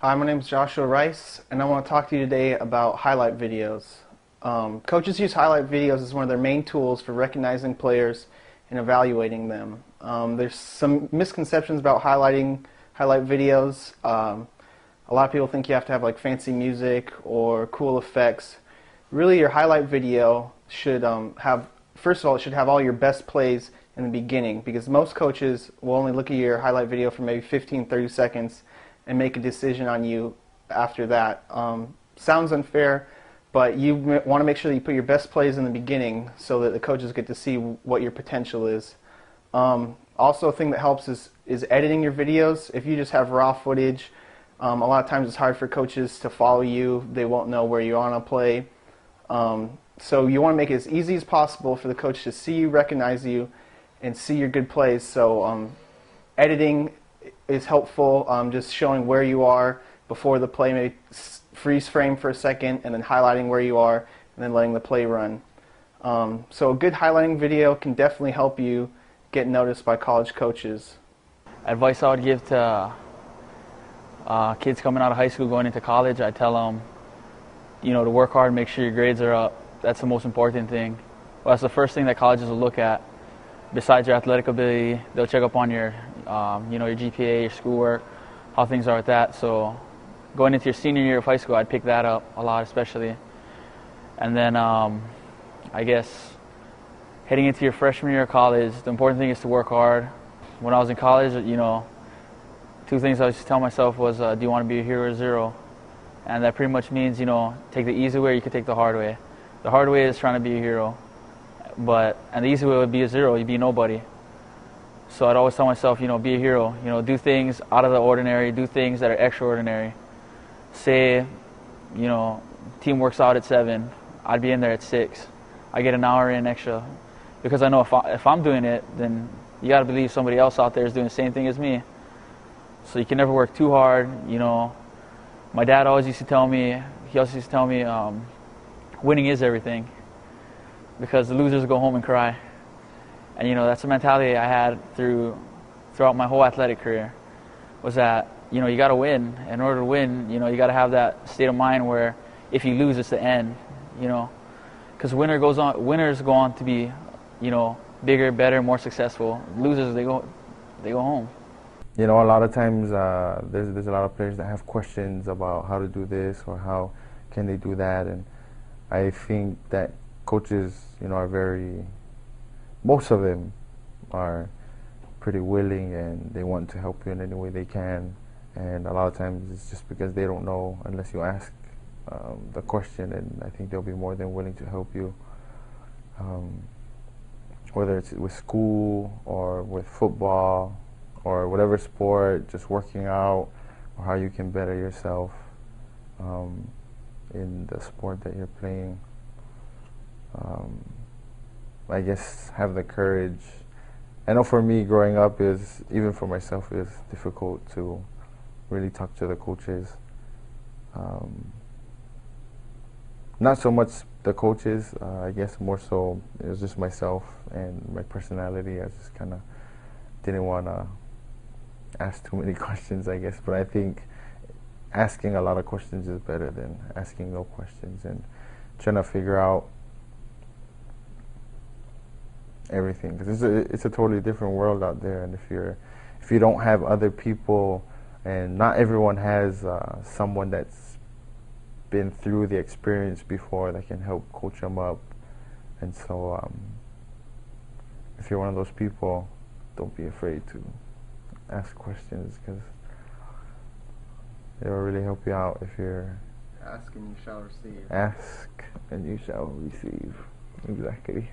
Hi, my name is Joshua Rice, and I want to talk to you today about highlight videos. Coaches use highlight videos as one of their main tools for recognizing players and evaluating them. There's some misconceptions about highlight videos. A lot of people think you have to have like fancy music or cool effects. Really, your highlight video should first of all, it should have all your best plays in the beginning, because most coaches will only look at your highlight video for maybe 15-30 seconds and make a decision on you after that. Sounds unfair, but you want to make sure that you put your best plays in the beginning so that the coaches get to see what your potential is. Also, a thing that helps is editing your videos. If you just have raw footage, a lot of times it's hard for coaches to follow you. They won't know where you are on a play. So you want to make it as easy as possible for the coach to see you, recognize you, and see your good plays. So editing is helpful, just showing where you are before the play, maybe freeze frame for a second and then highlighting where you are and then letting the play run. So a good highlighting video can definitely help you get noticed by college coaches. Advice I would give to kids coming out of high school going into college, I tell them, to work hard, make sure your grades are up. That's the most important thing. Well, that's the first thing that colleges will look at. Besides your athletic ability, they'll check up on your, your GPA, your schoolwork, how things are with that. So going into your senior year of high school, I'd pick that up a lot, especially. And then I guess heading into your freshman year of college, the important thing is to work hard. When I was in college, two things I used to tell myself was, do you want to be a hero or zero? And that pretty much means, take the easy way or you could take the hard way. The hard way is trying to be a hero. And the easy way would be a zero, you'd be nobody. So I'd always tell myself, be a hero. Do things out of the ordinary, do things that are extraordinary. Say, team works out at 7, I'd be in there at 6. I get an hour in extra. Because I know if I'm doing it, then you got to believe somebody else out there is doing the same thing as me. So you can never work too hard. My dad always used to tell me, winning is everything, because the losers go home and cry. And that's the mentality I had throughout my whole athletic career, was that you got to win. In order to win, you got to have that state of mind where if you lose, it's the end. Because winners go on to be bigger, better, more successful. Losers, they go home. A lot of times there's a lot of players that have questions about how to do this or how can they do that, and I think that coaches, most of them are pretty willing and they want to help you in any way they can, and a lot of times it's just because they don't know unless you ask the question, and I think they'll be more than willing to help you, whether it's with school or with football or whatever sport, just working out, or how you can better yourself in the sport that you're playing. I guess have the courage. I know for me, growing up even for myself, is difficult to really talk to the coaches. Not so much the coaches, I guess more so it was just myself and my personality. I just kind of didn't want to ask too many questions, I guess, but I think asking a lot of questions is better than asking no questions, and trying to figure out everything, because it's a totally different world out there, and if you don't have other people, and not everyone has someone that's been through the experience before that can help coach them up, and so if you're one of those people, don't be afraid to ask questions, because it will really help you out. If you're Ask and you shall receive. Ask and you shall receive. Exactly.